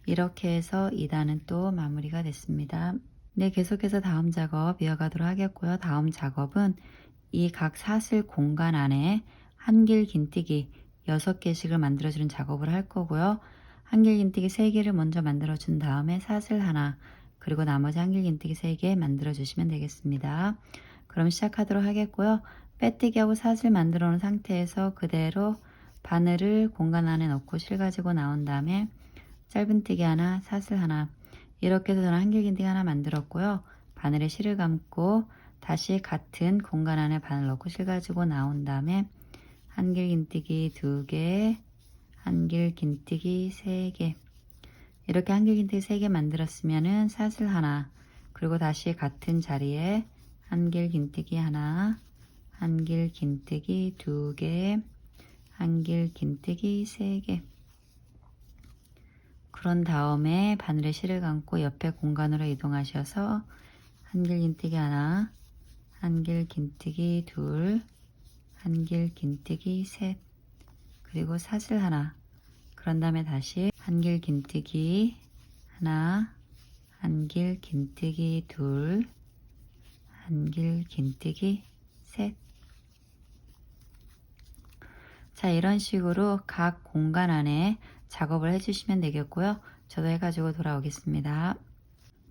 이렇게 해서 2단은 또 마무리가 됐습니다. 네, 계속해서 다음 작업 이어가도록 하겠고요. 다음 작업은 이 각 사슬 공간 안에 한길 긴뜨기 6개씩을 만들어주는 작업을 할 거고요. 한길 긴뜨기 3개를 먼저 만들어 준 다음에 사슬 하나, 그리고 나머지 한길 긴뜨기 3개 만들어 주시면 되겠습니다. 그럼 시작하도록 하겠고요. 빼뜨기하고 사슬 만들어 놓은 상태에서 그대로 바늘을 공간 안에 넣고 실 가지고 나온 다음에 짧은뜨기 하나, 사슬 하나, 이렇게 해서 저는 한길 긴뜨기 하나 만들었고요. 바늘에 실을 감고 다시 같은 공간 안에 바늘 넣고 실 가지고 나온 다음에 한길 긴뜨기 2개, 한길 긴뜨기 3개, 이렇게 한길 긴뜨기 3개 만들었으면은 사슬 하나, 그리고 다시 같은 자리에 한길 긴뜨기 하나, 한길 긴뜨기 2개, 한길 긴뜨기 3개. 그런 다음에 바늘에 실을 감고 옆에 공간으로 이동하셔서 한길 긴뜨기 하나, 한길 긴뜨기 둘, 한길 긴뜨기 셋, 그리고 사슬 하나. 그런 다음에 다시 한길 긴뜨기 하나, 한길 긴뜨기 둘, 한길 긴뜨기 셋. 자, 이런 식으로 각 공간 안에 작업을 해주시면 되겠고요. 저도 해가지고 돌아오겠습니다.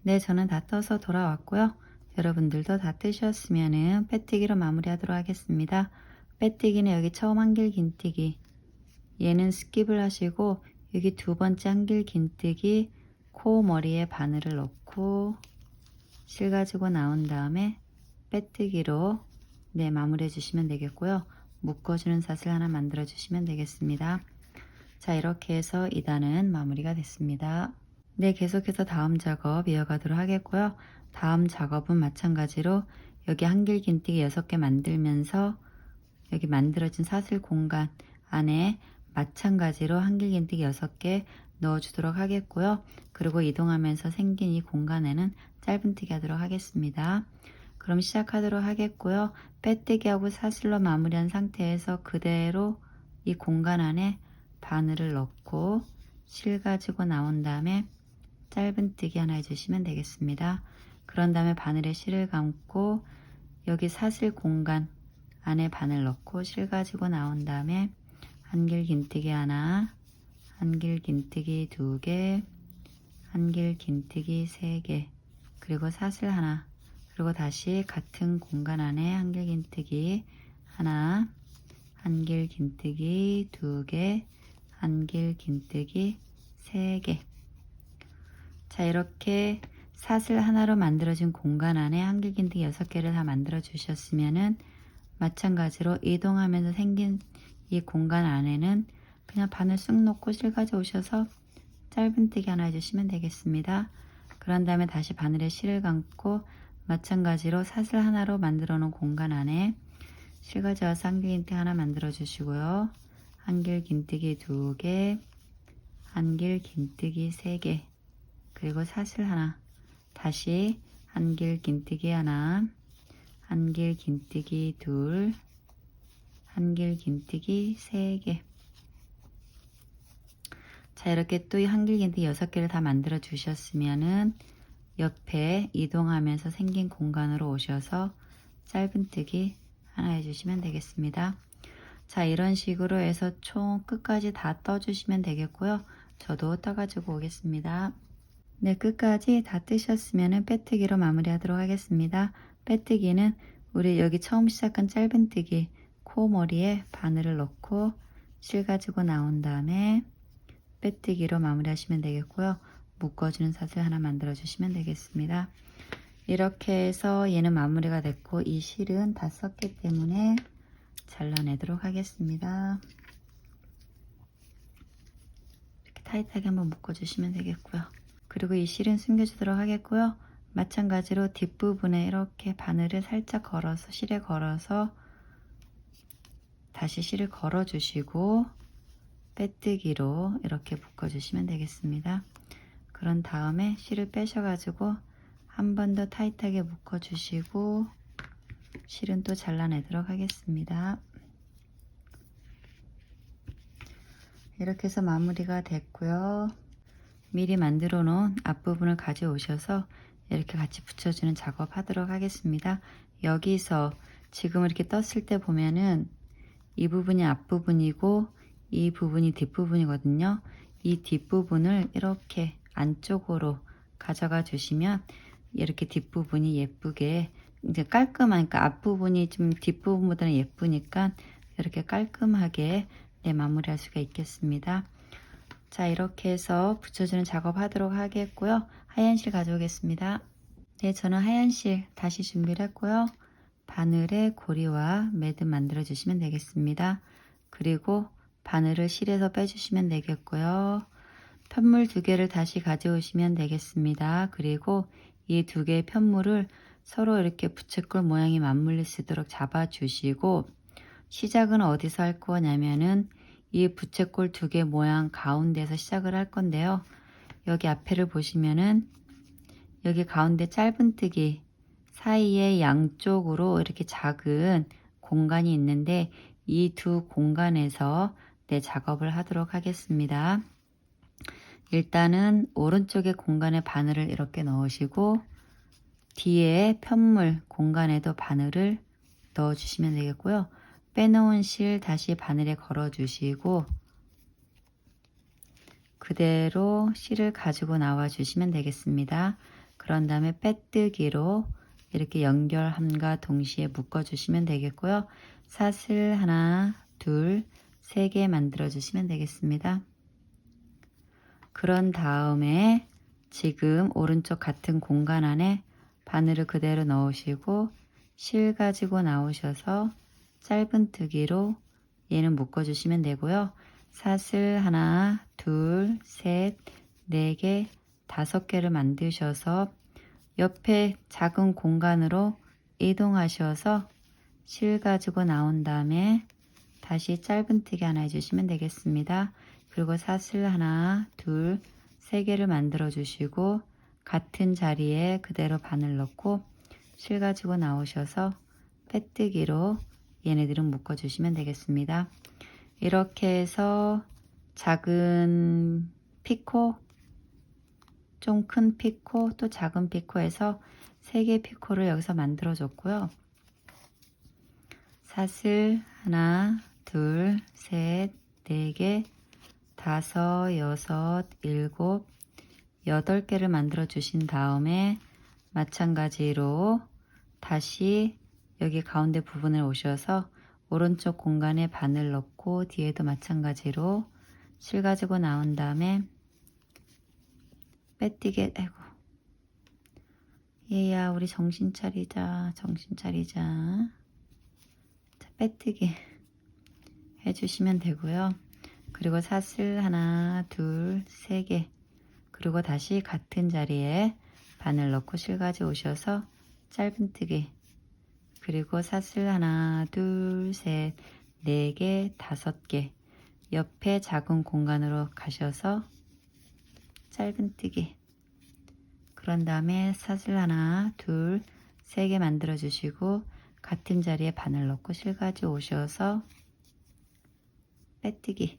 네, 저는 다 떠서 돌아왔고요. 여러분들도 다 뜨셨으면은 빼뜨기로 마무리하도록 하겠습니다. 빼뜨기는 여기 처음 한길 긴뜨기, 얘는 스킵을 하시고 여기 2번째 한길 긴뜨기 코 머리에 바늘을 넣고 실 가지고 나온 다음에 빼뜨기로 마무리해 주시면 되겠고요. 묶어주는 사슬 하나 만들어 주시면 되겠습니다. 자, 이렇게 해서 2단은 마무리가 됐습니다. 네, 계속해서 다음 작업 이어가도록 하겠고요. 다음 작업은 마찬가지로 여기 한길 긴뜨기 6개 만들면서 여기 만들어진 사슬 공간 안에 마찬가지로 한길 긴뜨기 6개 넣어주도록 하겠고요. 그리고 이동하면서 생긴 이 공간에는 짧은뜨기 하도록 하겠습니다. 그럼 시작하도록 하겠고요. 빼뜨기하고 사슬로 마무리한 상태에서 그대로 이 공간 안에 바늘을 넣고 실 가지고 나온 다음에 짧은뜨기 하나 해주시면 되겠습니다. 그런 다음에 바늘에 실을 감고 여기 사슬 공간 안에 바늘 넣고 실 가지고 나온 다음에 한길 긴뜨기 하나, 한길 긴뜨기 2개, 한길 긴뜨기 3개, 그리고 사슬 하나, 그리고 다시 같은 공간 안에 한길 긴뜨기 하나, 한길 긴뜨기 2개, 한길 긴뜨기 3개. 자, 이렇게 사슬 하나로 만들어진 공간 안에 한길 긴뜨기 6개를 다 만들어 주셨으면은 마찬가지로 이동하면서 생긴 이 공간 안에는 그냥 바늘 쑥 놓고 실 가져오셔서 짧은뜨기 하나 해주시면 되겠습니다. 그런 다음에 다시 바늘에 실을 감고 마찬가지로 사슬 하나로 만들어 놓은 공간 안에 실 가져와서 한길 긴뜨기 하나 만들어 주시고요. 한길 긴뜨기 2개, 한길 긴뜨기 3개, 그리고 사슬 하나, 다시 한길 긴뜨기 하나, 한길 긴뜨기 2, 한길 긴뜨기 3개. 자, 이렇게 또 한길 긴뜨기 6개를 다 만들어 주셨으면은 옆에 이동하면서 생긴 공간으로 오셔서 짧은뜨기 하나 해주시면 되겠습니다. 자, 이런 식으로 해서 총 끝까지 다 떠주시면 되겠고요. 저도 떠가지고 오겠습니다. 네, 끝까지 다 뜨셨으면 빼뜨기로 마무리하도록 하겠습니다. 빼뜨기는 우리 여기 처음 시작한 짧은뜨기 코머리에 바늘을 넣고 실 가지고 나온 다음에 빼뜨기로 마무리하시면 되겠고요. 묶어주는 사슬 하나 만들어 주시면 되겠습니다. 이렇게 해서 얘는 마무리가 됐고 이 실은 다 썼기 때문에 잘라내도록 하겠습니다. 이렇게 타이트하게 한번 묶어주시면 되겠고요. 그리고 이 실은 숨겨주도록 하겠고요. 마찬가지로 뒷부분에 이렇게 바늘을 살짝 걸어서 실에 걸어서 다시 실을 걸어 주시고 빼뜨기로 이렇게 묶어주시면 되겠습니다. 그런 다음에 실을 빼셔가지고 한 번 더 타이트하게 묶어주시고 실은 또 잘라내도록 하겠습니다. 이렇게 해서 마무리가 됐고요. 미리 만들어 놓은 앞부분을 가져오셔서 이렇게 같이 붙여주는 작업 하도록 하겠습니다. 여기서 지금 이렇게 떴을 때 보면은 이 부분이 앞부분이고 이 부분이 뒷부분이거든요. 이 뒷부분을 이렇게 안쪽으로 가져가 주시면 이렇게 뒷부분이 예쁘게 이제 깔끔하니까 앞부분이 좀 뒷부분보다는 예쁘니까 이렇게 깔끔하게 마무리할 수가 있겠습니다. 자, 이렇게 해서 붙여주는 작업 하도록 하겠고요. 하얀 실 가져오겠습니다. 네, 저는 하얀 실 다시 준비를 했고요. 바늘에 고리와 매듭 만들어 주시면 되겠습니다. 그리고 바늘을 실에서 빼주시면 되겠고요. 편물 2개를 다시 가져오시면 되겠습니다. 그리고 이 2개의 편물을 서로 이렇게 부채꼴 모양이 맞물릴 수 있도록 잡아주시고 시작은 어디서 할 거냐면은 이 부채꼴 2개 모양 가운데서 시작을 할 건데요. 여기 앞에를 보시면은 여기 가운데 짧은뜨기 사이에 양쪽으로 이렇게 작은 공간이 있는데 이 두 공간에서 작업을 하도록 하겠습니다. 일단은 오른쪽에 공간에 바늘을 이렇게 넣으시고 뒤에 편물 공간에도 바늘을 넣어 주시면 되겠고요. 빼놓은 실 다시 바늘에 걸어 주시고 그대로 실을 가지고 나와 주시면 되겠습니다. 그런 다음에 빼뜨기로 이렇게 연결함과 동시에 묶어 주시면 되겠고요. 사슬 하나, 둘, 3개 만들어 주시면 되겠습니다. 그런 다음에 지금 오른쪽 같은 공간 안에 바늘을 그대로 넣으시고 실 가지고 나오셔서 짧은뜨기로 얘는 묶어 주시면 되고요. 사슬 하나, 둘, 셋, 4개, 5개를 만드셔서 옆에 작은 공간으로 이동하셔서 실 가지고 나온 다음에 다시 짧은뜨기 하나 해주시면 되겠습니다. 그리고 사슬 하나, 둘, 3개를 만들어 주시고 같은 자리에 그대로 바늘 넣고 실 가지고 나오셔서 빼뜨기로 얘네들은 묶어 주시면 되겠습니다. 이렇게 해서 작은 피코, 좀 큰 피코, 또 작은 피코에서 3개 피코를 여기서 만들어 줬고요. 사슬 하나, 둘, 셋, 4개, 5, 6, 7, 8개를 만들어 주신 다음에 마찬가지로 다시 여기 가운데 부분을 오셔서 오른쪽 공간에 바늘 넣고 뒤에도 마찬가지로 실 가지고 나온 다음에 빼뜨기, 아이고 얘야 우리 정신 차리자, 정신 차리자. 자, 빼뜨기 해주시면 되고요. 그리고 사슬 하나, 둘, 3개, 그리고 다시 같은 자리에 바늘 넣고 실 가지고 오셔서 짧은뜨기, 그리고 사슬 하나, 둘, 셋, 4개, 5개, 옆에 작은 공간으로 가셔서 짧은뜨기, 그런 다음에 사슬 하나, 둘, 세 개 만들어 주시고 같은 자리에 바늘 넣고 실가지 오셔서 빼뜨기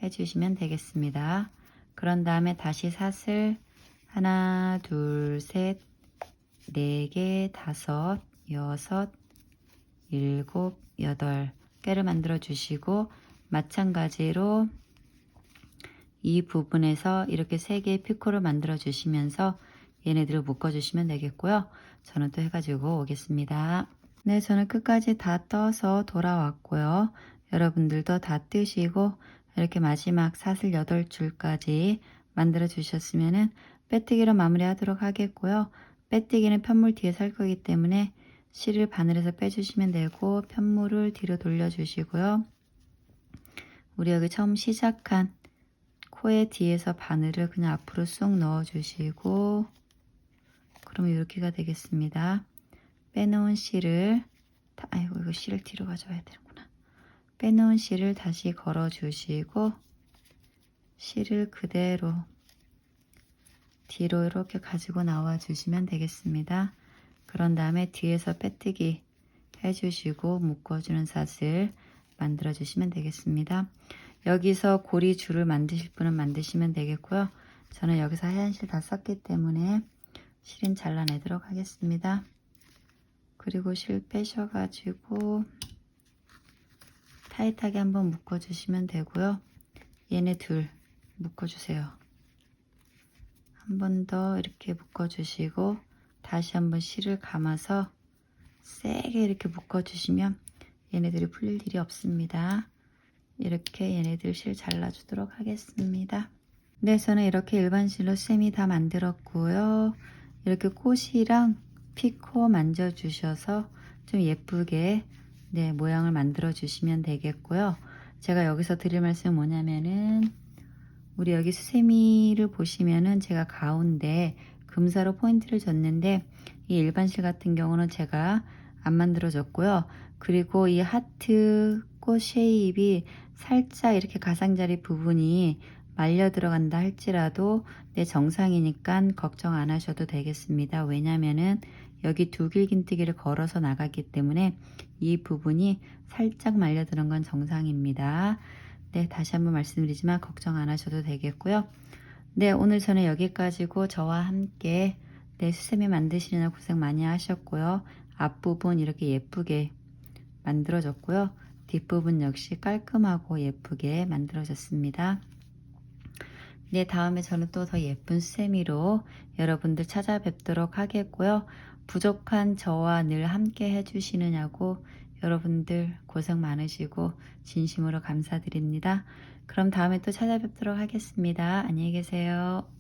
해주시면 되겠습니다. 그런 다음에 다시 사슬 하나, 둘, 셋, 네 개, 다섯, 여섯, 일곱, 여덟 개를 만들어 주시고 마찬가지로 이 부분에서 이렇게 세 개의 피코를 만들어 주시면서 얘네들을 묶어 주시면 되겠고요. 저는 또 해가지고 오겠습니다. 네, 저는 끝까지 다 떠서 돌아왔고요. 여러분들도 다 뜨시고 이렇게 마지막 사슬 8줄까지 만들어 주셨으면은 빼뜨기로 마무리 하도록 하겠고요. 빼뜨기는 편물 뒤에 살 거기 때문에 실을 바늘에서 빼주시면 되고 편물을 뒤로 돌려 주시고요. 우리 여기 처음 시작한 코의 뒤에서 바늘을 그냥 앞으로 쏙 넣어 주시고 그러면 이렇게가 되겠습니다. 빼놓은 실을 아이고 이거 실을 뒤로 가져와야 되는구나. 빼놓은 실을 다시 걸어 주시고 실을 그대로 뒤로 이렇게 가지고 나와 주시면 되겠습니다. 그런 다음에 뒤에서 빼뜨기 해주시고 묶어주는 사슬 만들어 주시면 되겠습니다. 여기서 고리 줄을 만드실 분은 만드시면 되겠고요. 저는 여기서 하얀 실 다 썼기 때문에 실은 잘라내도록 하겠습니다. 그리고 실 빼셔가지고 타이트하게 한번 묶어주시면 되고요. 얘네 둘 묶어주세요. 한 번 더 이렇게 묶어주시고 다시 한번 실을 감아서 세게 이렇게 묶어주시면 얘네들이 풀릴 일이 없습니다. 이렇게 얘네들 실 잘라주도록 하겠습니다. 네, 저는 이렇게 일반 실로 쌤이 다 만들었고요. 이렇게 꽃이랑 피코 만져주셔서 좀 예쁘게 네, 모양을 만들어 주시면 되겠고요. 제가 여기서 드릴 말씀은 뭐냐면은 우리 여기 수세미를 보시면은 제가 가운데 금사로 포인트를 줬는데 이 일반 실 같은 경우는 제가 안 만들어 줬고요. 그리고 이 하트 꽃 쉐입이 살짝 이렇게 가장자리 부분이 말려 들어간다 할지라도 내 정상이니까 걱정 안 하셔도 되겠습니다. 왜냐면은 여기 두 길긴뜨기를 걸어서 나갔기 때문에 이 부분이 살짝 말려 들은 건 정상입니다. 네, 다시 한번 말씀드리지만 걱정 안 하셔도 되겠고요. 네, 오늘 저는 여기까지고 저와 함께 네, 수세미 만드시느라 고생 많이 하셨고요. 앞부분 이렇게 예쁘게 만들어졌고요. 뒷부분 역시 깔끔하고 예쁘게 만들어졌습니다. 네, 다음에 저는 또 더 예쁜 수세미로 여러분들 찾아뵙도록 하겠고요. 부족한 저와 늘 함께 해주시느냐고 여러분들 고생 많으시고 진심으로 감사드립니다. 그럼 다음에 또 찾아뵙도록 하겠습니다. 안녕히 계세요.